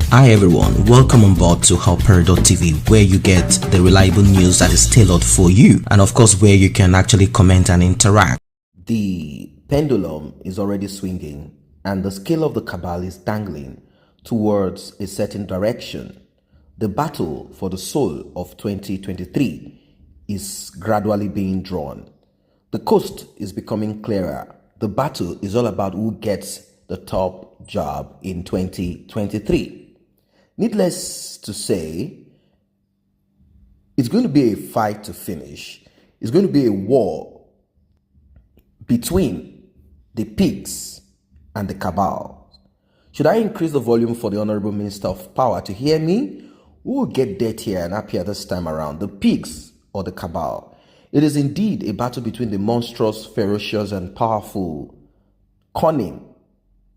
Hi everyone, welcome on board to FR0M, where you get the reliable news that is tailored for you, and of course where you can actually comment and interact. The pendulum is already swinging and the scale of the cabal is dangling towards a certain direction. The battle for the soul of 2023 is gradually being drawn. The coast is becoming clearer. The battle is all about who gets the top job in 2023. Needless to say, it's going to be a fight to finish. It's going to be a war between the pigs and the cabal. Should I increase the volume for the Honorable Minister of Power to hear me? Who will get dirtier and happier this time around, the pigs or the cabal? It is indeed a battle between the monstrous, ferocious, and powerful, cunning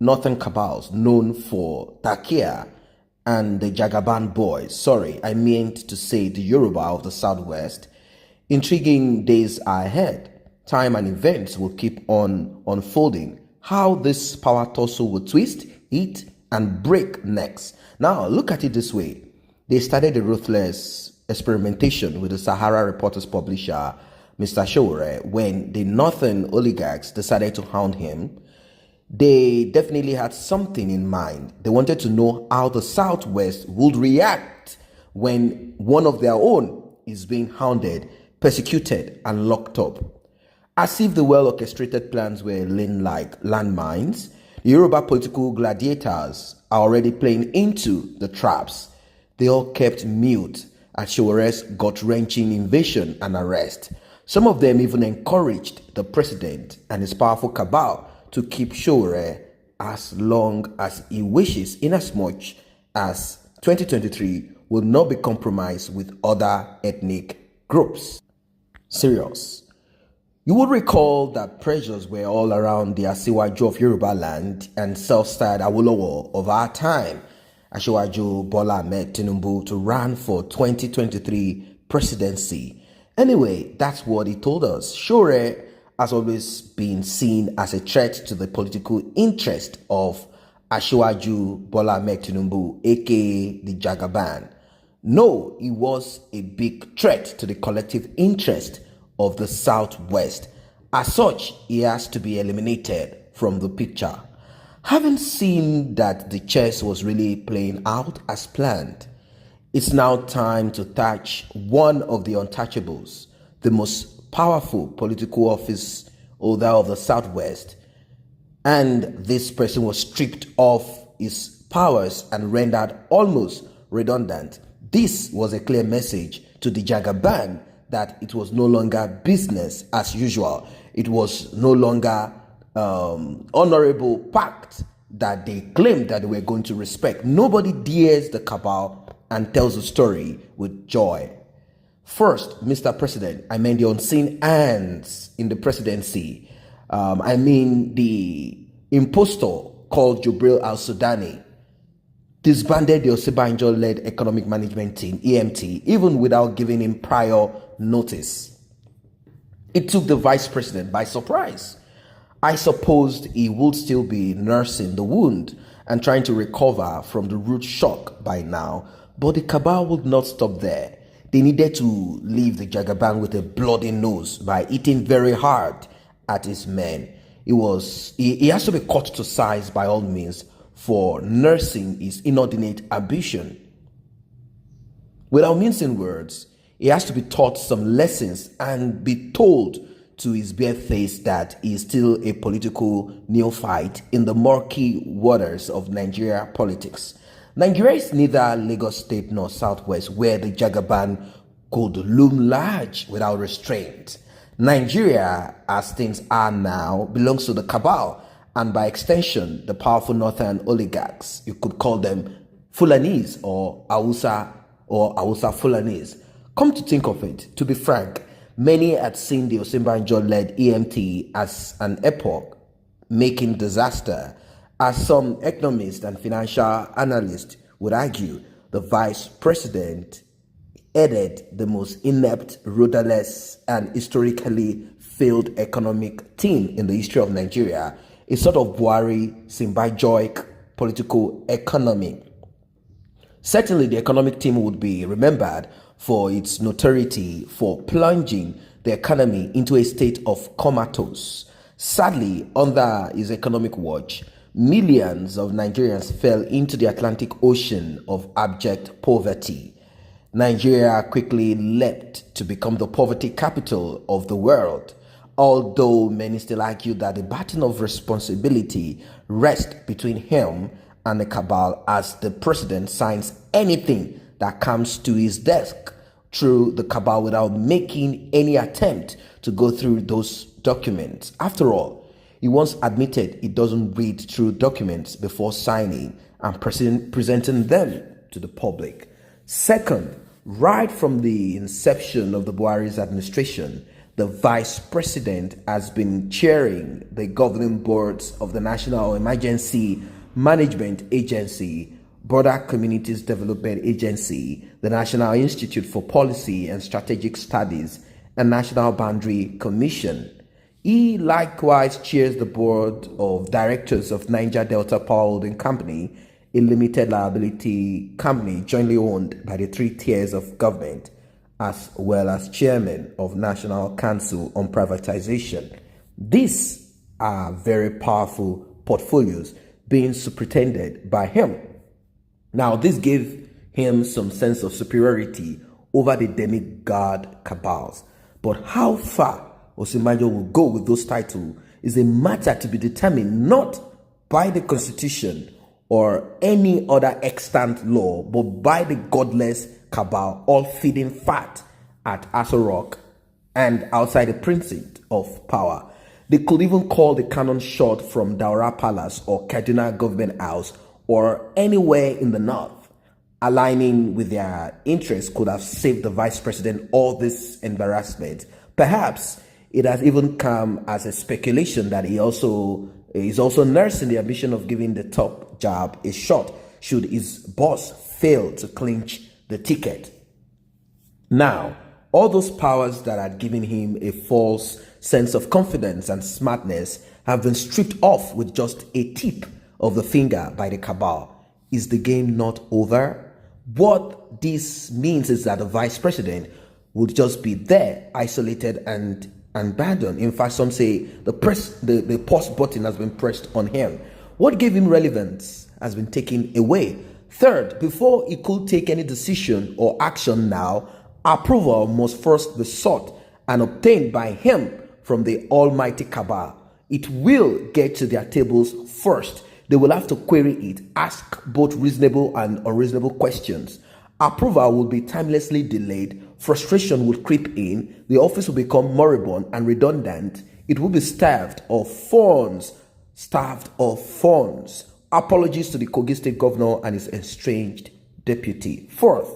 northern cabals known for Takia and the Jagaban boys. Sorry, I meant to say the Yoruba of the Southwest. Intriguing days are ahead. Time and events will keep on unfolding. How this power tussle will twist, hit, and break next. Now, look at it this way. They started a ruthless experimentation with the Sahara Reporters publisher, Mr. Sowore, when the northern oligarchs decided to hound him. They definitely had something in mind. They wanted to know how the Southwest would react when one of their own is being hounded, persecuted, and locked up. As if the well-orchestrated plans were laying like landmines, the Yoruba political gladiators are already playing into the traps. They all kept mute at Showore's gut-wrenching invasion and arrest. Some of them even encouraged the president and his powerful cabal to keep Sowore as long as he wishes, inasmuch as 2023 will not be compromised with other ethnic groups. Serious. You would recall that pressures were all around the Asiwaju of Yoruba land and self-styled Awolowo of our time, Asiwaju Bola Ahmed Tinubu, to run for 2023 presidency. Anyway, that's what he told us. Sowore has always been seen as a threat to the political interest of Asiwaju Bola Ahmed Tinubu, aka the Jagaban. No, he was a big threat to the collective interest of the Southwest. As such, he has to be eliminated from the picture. Having seen that the chess was really playing out as planned, it's now time to touch one of the untouchables, the most powerful political office holder of the Southwest, and this person was stripped of his powers and rendered almost redundant. This was a clear message to the Jagaban that it was no longer business as usual. It was no longer honorable pact that they claimed that they were going to respect. Nobody dares the cabal and tells the story with joy. First, Mr. President, I mean the unseen hands in the presidency. I mean the impostor called Jubril Al-Sudani disbanded the Osinbajo-led economic management team, EMT, even without giving him prior notice. It took the vice president by surprise. I supposed he would still be nursing the wound and trying to recover from the rude shock by now, but the cabal would not stop there. They needed to leave the Jagaban with a bloody nose by eating very hard at his men. He has to be cut to size by all means for nursing his inordinate ambition. Without mincing words, he has to be taught some lessons and be told to his bare face that he is still a political neophyte in the murky waters of Nigeria politics. Nigeria is neither Lagos State nor Southwest, where the Jagaban could loom large without restraint. Nigeria, as things are now, belongs to the cabal, and by extension, the powerful northern oligarchs. You could call them Fulanese or Hausa Fulanese. Come to think of it, to be frank, many had seen the Osinbajo-led EMT as an epoch-making disaster. As some economists and financial analysts would argue, the vice president headed the most inept, rudderless, and historically failed economic team in the history of Nigeria, a sort of Buhari symbiotic political economy. Certainly, the economic team would be remembered for its notoriety for plunging the economy into a state of comatose. Sadly, under his economic watch, millions of Nigerians fell into the Atlantic Ocean of abject poverty. Nigeria quickly leapt to become the poverty capital of the world, although many still argue that the baton of responsibility rests between him and the cabal as the president signs anything that comes to his desk through the cabal without making any attempt to go through those documents. After all, he once admitted he doesn't read through documents before signing and presenting them to the public. Second, right from the inception of the Buhari's administration, the vice president has been chairing the governing boards of the National Emergency Management Agency, Border Communities Development Agency, the National Institute for Policy and Strategic Studies, and National Boundary Commission. He likewise chairs the board of directors of Niger Delta Power Holding Company, a limited liability company jointly owned by the three tiers of government, as well as chairman of National Council on Privatization. These are very powerful portfolios being superintended by him. Now, this gave him some sense of superiority over the demigod cabals. But how far Osinbajo will go with those titles is a matter to be determined not by the constitution or any other extant law, but by the godless cabal, all feeding fat at Aso-Rock and outside the precinct of power. They could even call the cannon shot from Daura Palace or Kaduna Government House or anywhere in the north. Aligning with their interests could have saved the vice president all this embarrassment. Perhaps it has even come as a speculation that he is also nursing the ambition of giving the top job a shot should his boss fail to clinch the ticket. Now, all those powers that had given him a false sense of confidence and smartness have been stripped off with just a tip of the finger by the cabal. Is the game not over? What this means is that the vice president would just be there, isolated and abandoned. In fact, some say the pause button has been pressed on him. What gave him relevance has been taken away. Third, before he could take any decision or action now, approval must first be sought and obtained by him from the almighty cabal. It will get to their tables first. They will have to query it, ask both reasonable and unreasonable questions. Approval will be timelessly delayed. Frustration will creep in. The office will become moribund and redundant. It will be starved of funds. Apologies to the Kogi State Governor and his estranged deputy. Fourth,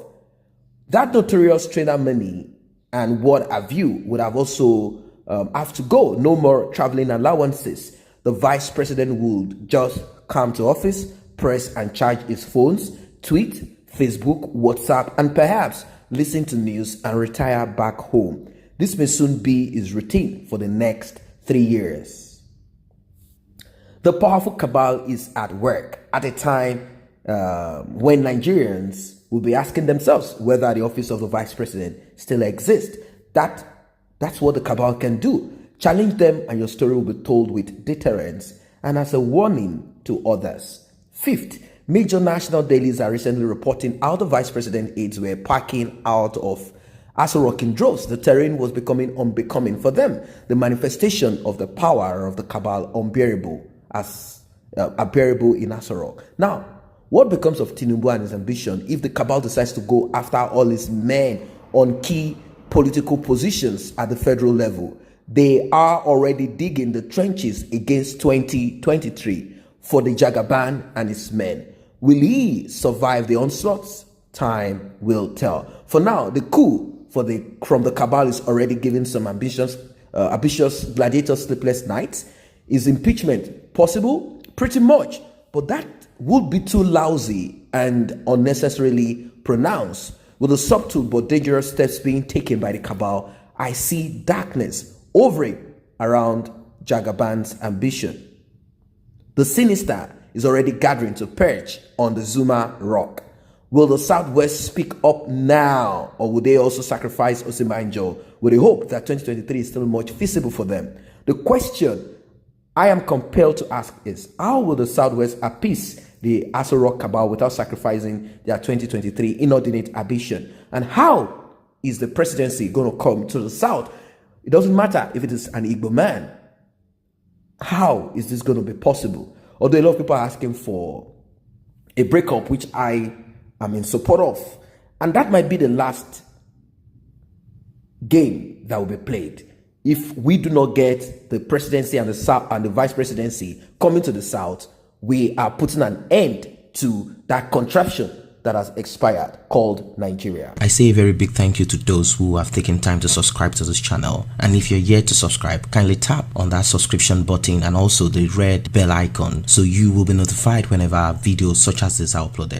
that notorious trainer money and what have you would have also have to go. No more traveling allowances. The vice president would just come to office, press and charge his phones, tweet, Facebook, WhatsApp, and perhaps listen to news and retire back home. This may soon be his routine for the next 3 years. The powerful cabal is at work at a time when Nigerians will be asking themselves whether the office of the vice president still exists. That's what the cabal can do. Challenge them and your story will be told with deterrence and as a warning to others. Fifth, major national dailies are recently reporting how the vice president aides were packing out of Aso-Rock in droves. The terrain was becoming unbecoming for them. The manifestation of the power of the cabal unbearable in Aso-Rock. Now, what becomes of Tinubu and his ambition if the cabal decides to go after all his men on key political positions at the federal level? They are already digging the trenches against 2023 for the Jagaban and his men. Will he survive the onslaughts? Time will tell. For now, the coup from the cabal is already giving some ambitious gladiator sleepless nights. Is impeachment possible? Pretty much, but that would be too lousy and unnecessarily pronounced. With the subtle but dangerous steps being taken by the cabal, I see darkness hovering around Jagaban's ambition. The sinister is already gathering to perch on the Zuma rock. Will the Southwest speak up now, or will they also sacrifice Osinbajo with the hope that 2023 is still much feasible for them? The question I am compelled to ask is, how will the Southwest appease the Aso-Rock cabal without sacrificing their 2023 inordinate ambition? And how is the presidency going to come to the South? It doesn't matter if it is an Igbo man. How is this going to be possible? Although a lot of people are asking for a breakup, which I am in support of. And that might be the last game that will be played. If we do not get the presidency and the South and the vice presidency coming to the South, we are putting an end to that contraption that has expired called Nigeria. I say a very big thank you to those who have taken time to subscribe to this channel. And if you're yet to subscribe, kindly tap on that subscription button and also the red bell icon so you will be notified whenever videos such as this are uploaded.